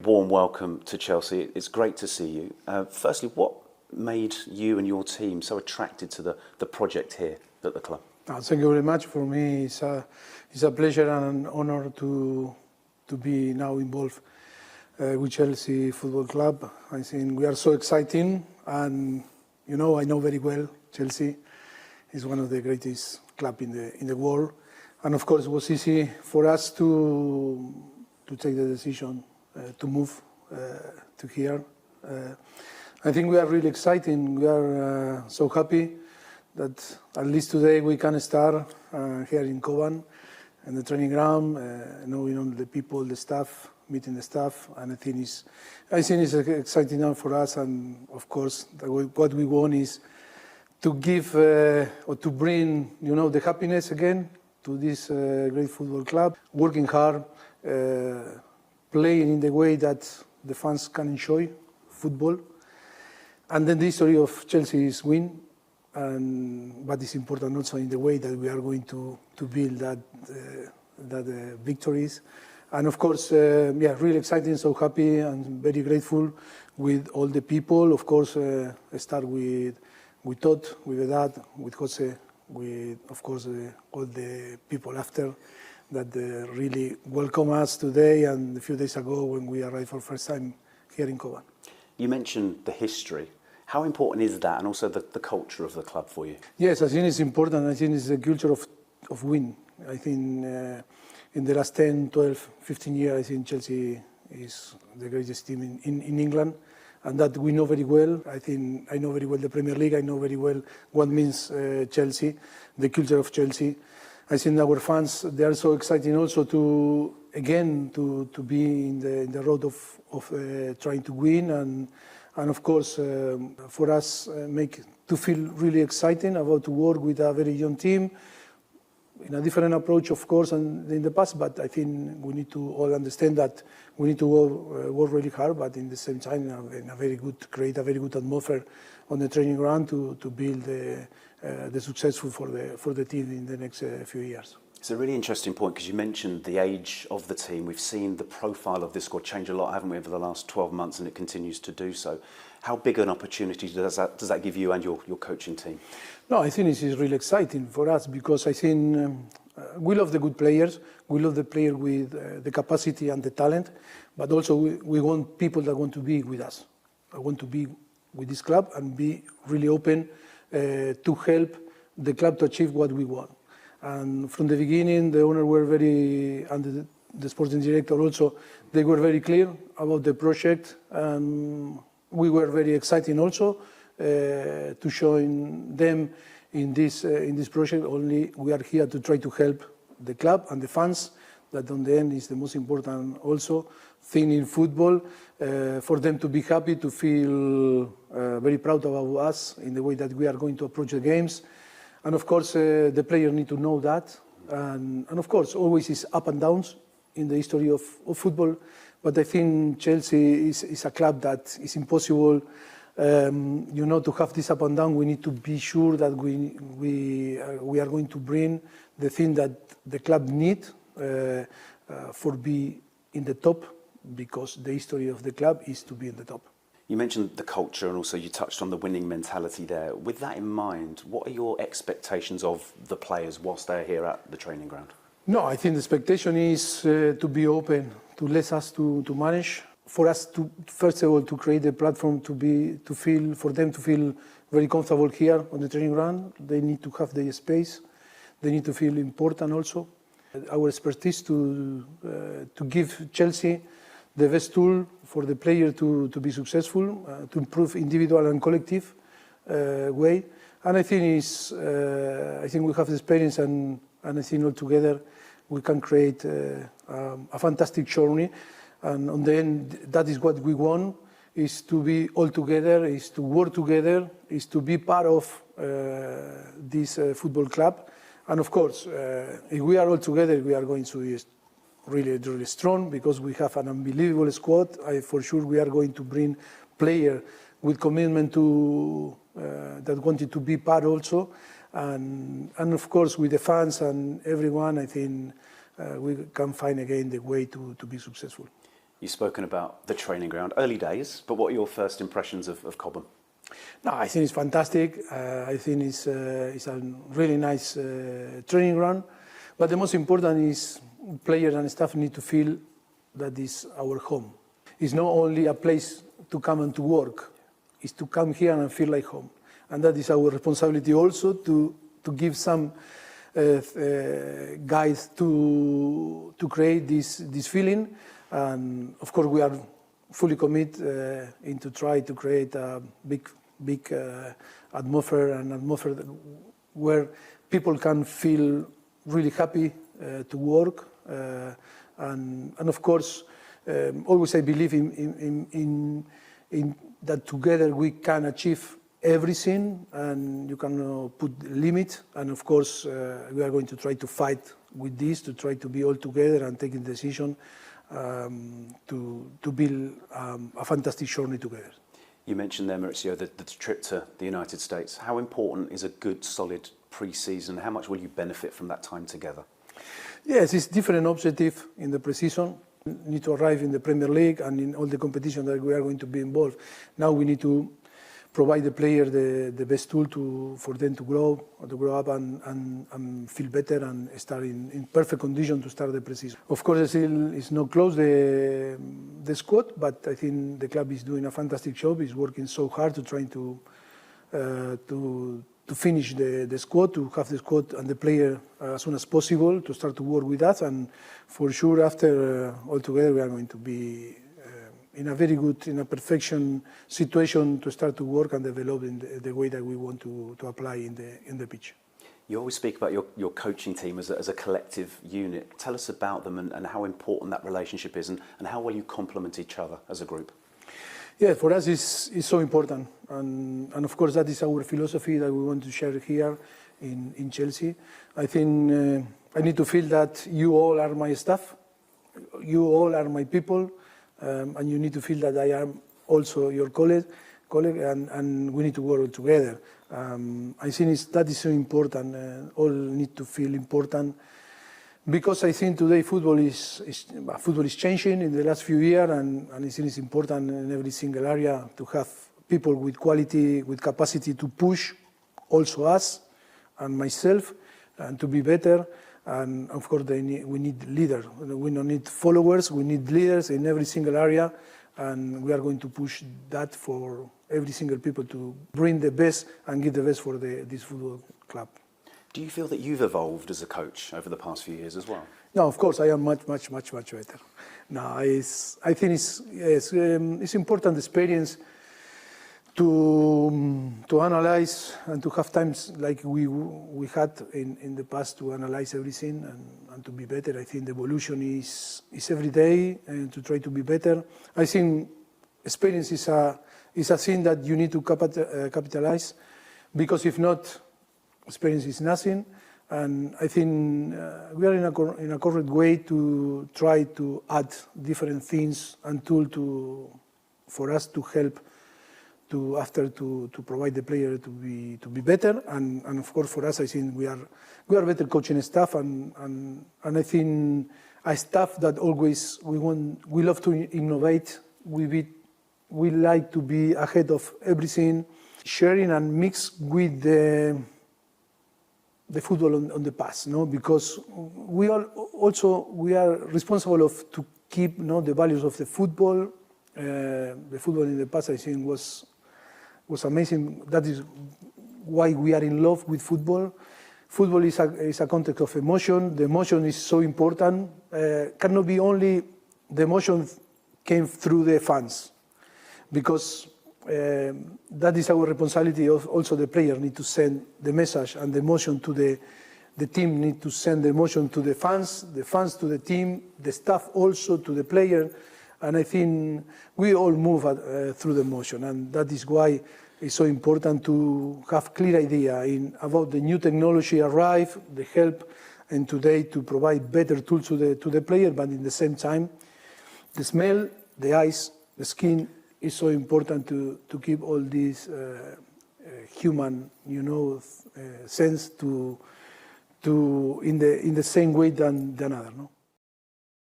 Warm welcome to Chelsea. It's great to see you. Firstly, what made you and your team so attracted to the project here at the club? Thank you very much. For me, it's a pleasure and an honor to be now involved with Chelsea Football Club. I think we are so exciting, and I know very well Chelsea is one of the greatest clubs in the world, and of course it was easy for us to take the decision to move to here. I think we are really excited. We are so happy that at least today we can start here in Kovan, in the training ground, knowing the people, the staff, meeting the staff, and I think it's exciting now for us. And of course, what we want is to give or to bring, the happiness again to this great football club, working hard, playing in the way that the fans can enjoy football. And then the history of Chelsea is win, but it's important also in the way that we are going to build that victories. And of course, really exciting, so happy and very grateful with all the people. Of course, I start with Todd, with Dad, with Jose, with, of course, all the people after that really welcome us today and a few days ago when we arrived for the first time here in Kovan. You mentioned the history. How important is that, and also the culture of the club for you? Yes, I think it's important. I think it's the culture of win. I think in the last 10, 12, 15 years, I think Chelsea is the greatest team in England, and that we know very well. I think I know very well the Premier League. I know very well what means Chelsea, the culture of Chelsea. I think our fans, they are so excited also to be in the road of trying to win, and of course for us to feel really exciting about to work with a very young team in a different approach, of course, than in the past. But I think we need to all understand that we need to work really hard, but in the same time create a very good atmosphere on the training ground to build the successful for the team in the next few years. It's a really interesting point because you mentioned the age of the team. We've seen the profile of this squad change a lot, haven't we, over the last 12 months, and it continues to do so. How big an opportunity does that give you and your coaching team? No, I think this is really exciting for us because I think we love the good players. We love the player with the capacity and the talent, but also we want people that want to be with us. I want to be with this club and be really open to help the club to achieve what we want. And from the beginning, the owner were and the sporting director also, they were very clear about the project. We were very excited also to join them in this project. Only we are here to try to help the club and the fans. That on the end is the most important also thing in football, for them to be happy, to feel very proud about us in the way that we are going to approach the games. And of course, the players need to know that. And of course, always is up and downs in the history of football. But I think Chelsea is a club that is impossible, to have this up and down. We need to be sure that we are going to bring the thing that the club need for be in the top, because the history of the club is to be in the top. You mentioned the culture and also you touched on the winning mentality there. With that in mind, what are your expectations of the players whilst they're here at the training ground? No, I think the expectation is to be open, to let us to manage. For us to, first of all, to create a platform for them to feel very comfortable here on the training ground. They need to have their space. They need to feel important also. Our expertise to give Chelsea the best tool for the player to be successful, to improve individual and collective way. And I think we have the experience, and I think all together we can create a fantastic journey. And on the end, that is what we want, is to be all together, is to work together, is to be part of this football club. And of course, if we are all together, we are going to be really, really strong, because we have an unbelievable squad. For sure we are going to bring players with commitment to that wanted to be part also. And of course, with the fans and everyone, I think we can find again the way to be successful. You've spoken about the training ground, early days, but what are your first impressions of Cobham? No, I think it's fantastic. I think it's a really nice training ground. But the most important is players and staff need to feel that is our home. It's not only a place to come and to work. It's to come here and feel like home. And that is our responsibility also to give some guides to create this feeling. And of course, we are fully committed into try to create a big atmosphere where people can feel really happy to work. And of course, always I believe in that together we can achieve everything, and you can put limit. And of course, we are going to try to fight with this, to try to be all together and taking decision to build a fantastic journey together. You mentioned there, Mauricio, the trip to the United States. How important is a good, solid pre-season? How much will you benefit from that time together? Yes, it's different objective in the pre-season. We need to arrive in the Premier League and in all the competition that we are going to be involved. Now we need to provide the player the best tool for them to grow up and feel better and start in perfect condition to start the pre-season. Of course, it's not close the squad, but I think the club is doing a fantastic job. It's working so hard to try to finish the squad, to have the squad and the player as soon as possible to start to work with us. And for sure, after all together, we are going to be in a very good, in a perfection situation to start to work and develop in the way that we want to apply in the pitch. You always speak about your coaching team as a collective unit. Tell us about them and how important that relationship is and how well you complement each other as a group. Yeah, for us it's so important. And of course that is our philosophy that we want to share here in Chelsea. I think I need to feel that you all are my staff, you all are my people, and you need to feel that I am also your colleague and we need to work together. I think that is so important. All need to feel important because I think today football is changing in the last few years, and I think it's important in every single area to have people with quality, with capacity to push also us and myself and to be better. And of course, we need leaders. We don't need followers. We need leaders in every single area, and we are going to push that for every single people to bring the best and give the best for this football club. Do you feel that you've evolved as a coach over the past few years as well? No, of course, I am much better. No, I think it's important experience to analyze and to have times like we had in the past to analyze everything and to be better. I think the evolution is every day and to try to be better. I think experience is a thing that you need to capitalize, because if not, experience is nothing. And I think we are in a correct way to try to add different things and tools for us to help to provide the player to be better, and of course for us I think we are better coaching staff, and I think a staff that always we love to innovate. We like to be ahead of everything, sharing and mix with the football on the past, no? Because we are responsible to keep the values of the football. The football in the past I think was amazing. That is why we are in love with football. Football is a context of emotion. The emotion is so important. Cannot be only the emotion came through the fans, because that is our responsibility. Also, the player need to send the message, and the emotion to the team need to send the emotion to the fans to the team, the staff also to the player. And I think we all move through the emotion, and that is why it's so important to have clear idea about the new technology arrive, the help, and today to provide better tools to the player, but in the same time, the smell, the eyes, the skin is so important to keep all this human, sense to in the same way than another, no?